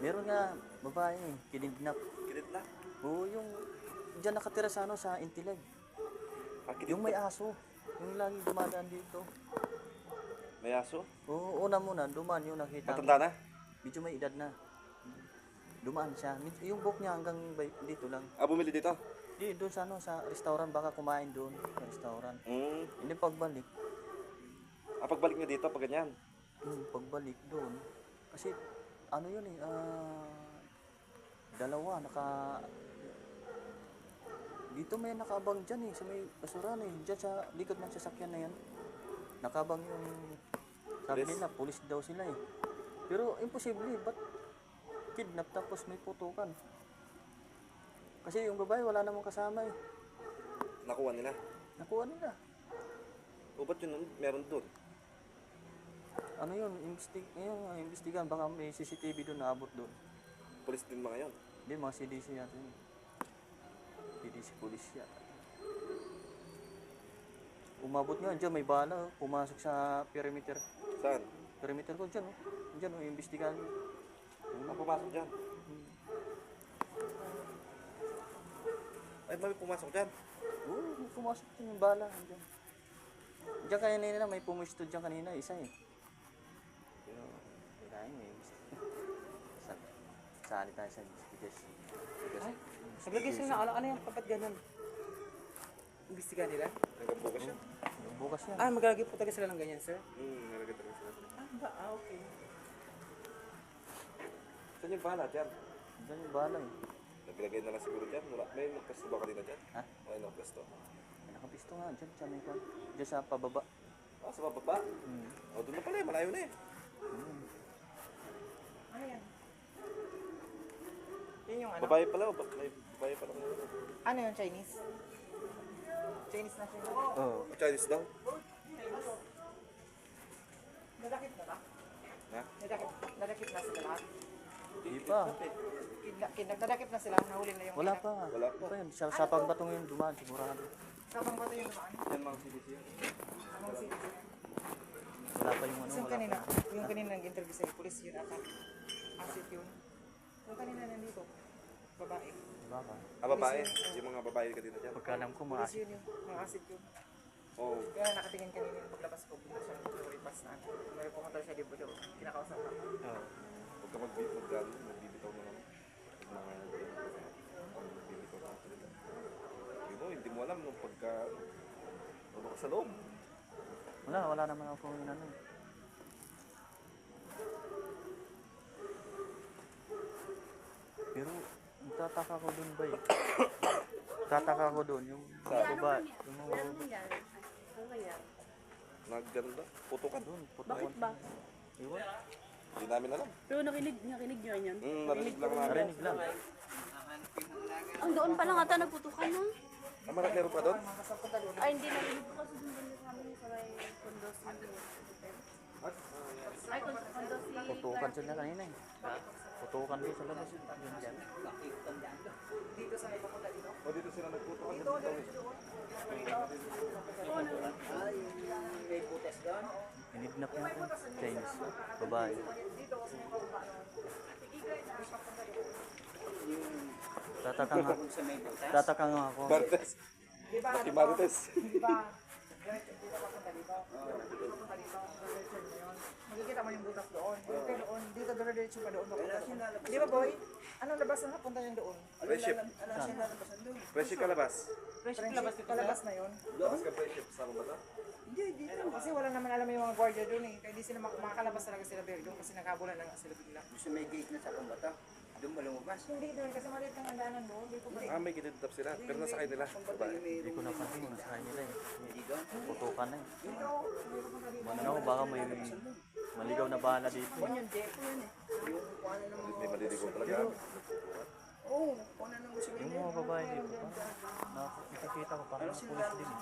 Meron nga babae, kinidnap. Kinidnap? Oo, yung diyan nakatira sa ano, sa Intilag. Yung may aso. Yung lagi dumadaan dito. May aso? Oo, una muna, dumaan yung nakita ko. Matanda na? Medyo may edad na. Dumaan siya. Yung buhok niya hanggang dito lang. Ah, bumili dito? Di, doon sa ano, sa restaurant, baka kumain doon sa restaurant. Hmm. Hindi pagbalik. Ah, pagbalik nyo dito, pag ganyan? Pagbalik doon. Kasi, ano yun eh, dalawa, dito may nakaabang dyan eh, sa may basuran eh, dyan sa likod ng sasakyan na yan. Nakabang yung, sabi nila, pulis daw sila eh. Pero, imposible, ba't kidnap tapos may putukan? Kasi yung babae wala namang kasama eh. Nakuha nila? Nakuha nila. O ba't yun meron doon? Ano yun, investigan, baka may CCTV doon na abot doon. Pulis din mga yun? Hindi, mga CDC yata yun. CDC police yata. Umabot nga, dyan may bala, pumasok sa perimeter. Saan? Perimeter ko dyan, oh. Dyan, oh, investigahan. Ang pumasok dyan? Ay, may pumasok dyan? Oo, pumasok dyan yung bala. Dyan. Diyan kanina may pumisto dyan kanina, isa eh. Pero, kailangan eh. Sali tayo sa investigation. Ay, naglagay sila na ano yung kapat ganun? Imbestigahan nila? Nagkabukas siya? Bukas yan. Ah, maglalagay po talaga sila ng ganyan, sir? Nalagay talaga sila. Okay. Saan yung bala dyan? Dyan yung bala eh. Naglagay na lang siguro dyan. May nagkasto ba kanina dyan? Ha? May nagkasto. May nakapisto nga dyan, sa may kwan. Dyan sa pababa. Ah, sa bababa? O, doon na pala eh. Malayo na eh. Ano yan? Yun yung ano? Babae pala o? May babae pala. Ano yung Chinese? Chinese na siya. Oo. Chinese daw? Nadakit na ba? Ha? Nadakit na sila lahat? Di pa. Nadakit na sila, nahuli na yung... Wala pa. Wala pa. Pa yun. Sa pagbatong yun dumaan, sigurado. Kapang ba ito yung namaan? Yan mga CDC yan. Anong CDC? Wala pa yung ano, Yung wala kanina, pa. yung kanina nag-interview sa police yun ata. Asit yun. Yung kanina nandito, babae. Wala pa. Ah, babae? Yung mga babae kanina dyan? Pagkalam ko, mga Police yun yung, mga asit yun. Oo. Kaya nakatingin kanina yung paglabas ko, bigla siya nag-repass na. May pumunta siya di ba doon, kinakausap ka. Huwag ka magbibitaw na naman. Pag mga magbibitaw na salita. Hindi mo alam nung pagka... Ano ka sa loob? wala naman ako yung ano. Pero, tataka ko dun ba eh. Tataka ko dun, yung mga baba, yung mga Nagganon ba? Putukan? dun, Bakit ba? Iwan, Hindi namin alam. Pero nakinig nyo yan. Narinig lang namin. narinig lang. Ang doon pa lang ata nagputukan nun. Ah, meron pa doon? Ay, hindi narinig ko kasi doon banda namin sa may kondos na Ay, kondos si... Putukan sila kanina eh. Putukan din sa labas. Yun dyan. Dito sa may papunta dito. O dito sila nagputukan dito eh. May butas doon. Inidnap natin. Chinese. Babae. Tataka nga ako. Marites. Di ba? Pati Marites. Di ba? Dito papunta dito. Dito papunta dito. Diretso mo yun. Makikita mo yung butas doon. Dito doon. Dito diretso pa doon. Di ba boy? Anong labas na punta yung doon? Friendship. Friendship kalabas. Palabas na yun. Labas ka friendship. Sama ba ito? Hindi, dito. Kasi wala naman alam yung mga guardia doon eh. Kaya di sila makakalabas talaga sila doon kasi nagkabulan na nga sila bigla. Gusto may gate na sa kumbata. Doon ba lumabas? Hindi doon kasi maliit ang daanan doon. Di ko ba? Ah, may kinidnap sila. Pero nasakay nila. Babae. Hindi ko napansin kung nasa kanila eh. Hindi doon. Putukan na eh. Ano ako, baka may maligaw na bala dito. Yung depo yun eh. Yung kuha na ng Hindi maliligaw talaga. Oo, kuha na ng gusto Yung mga babae dito, nakikita ko parang mga pulis din eh.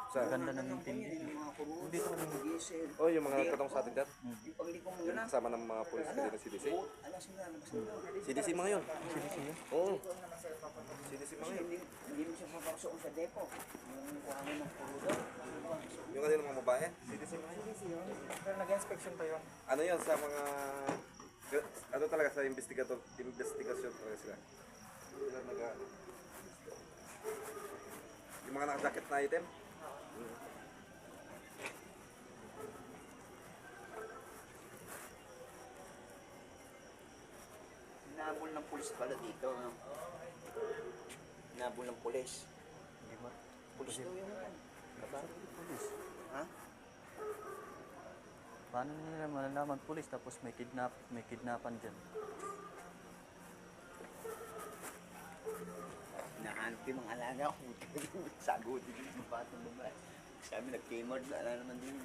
Sa? Ang ganda ng intindi. mga kuro. Dito kami. Diesel. Oh, yung mga nagtatong sa atin dyan. Yung paglikong mo na. Kasama ng mga pulis kanina CDC. Ano sila labas na doon? CDC mga yun. CDC yun. Oo. CDC mga yun. Hindi mo siya papaksoon sa depo. Yung kuha mo ng kuro doon. Yung kanina mga babae. CDC mga yun. Pero nag-inspection pa yun. Ano yun sa mga Ano talaga sa investigasyon talaga sila. Sila yung mga naka-jacket na item. Hinabol ng pulis pala dito. No? Hinabol ng pulis. Hindi ba? Pulis daw yun. Pulis. Ha? Paano nila malalaman pulis tapos may kidnapan dyan? Nahanap yung mga alaga ko. Sagutin yung batang babae. Sabi nag-kmart na naman din.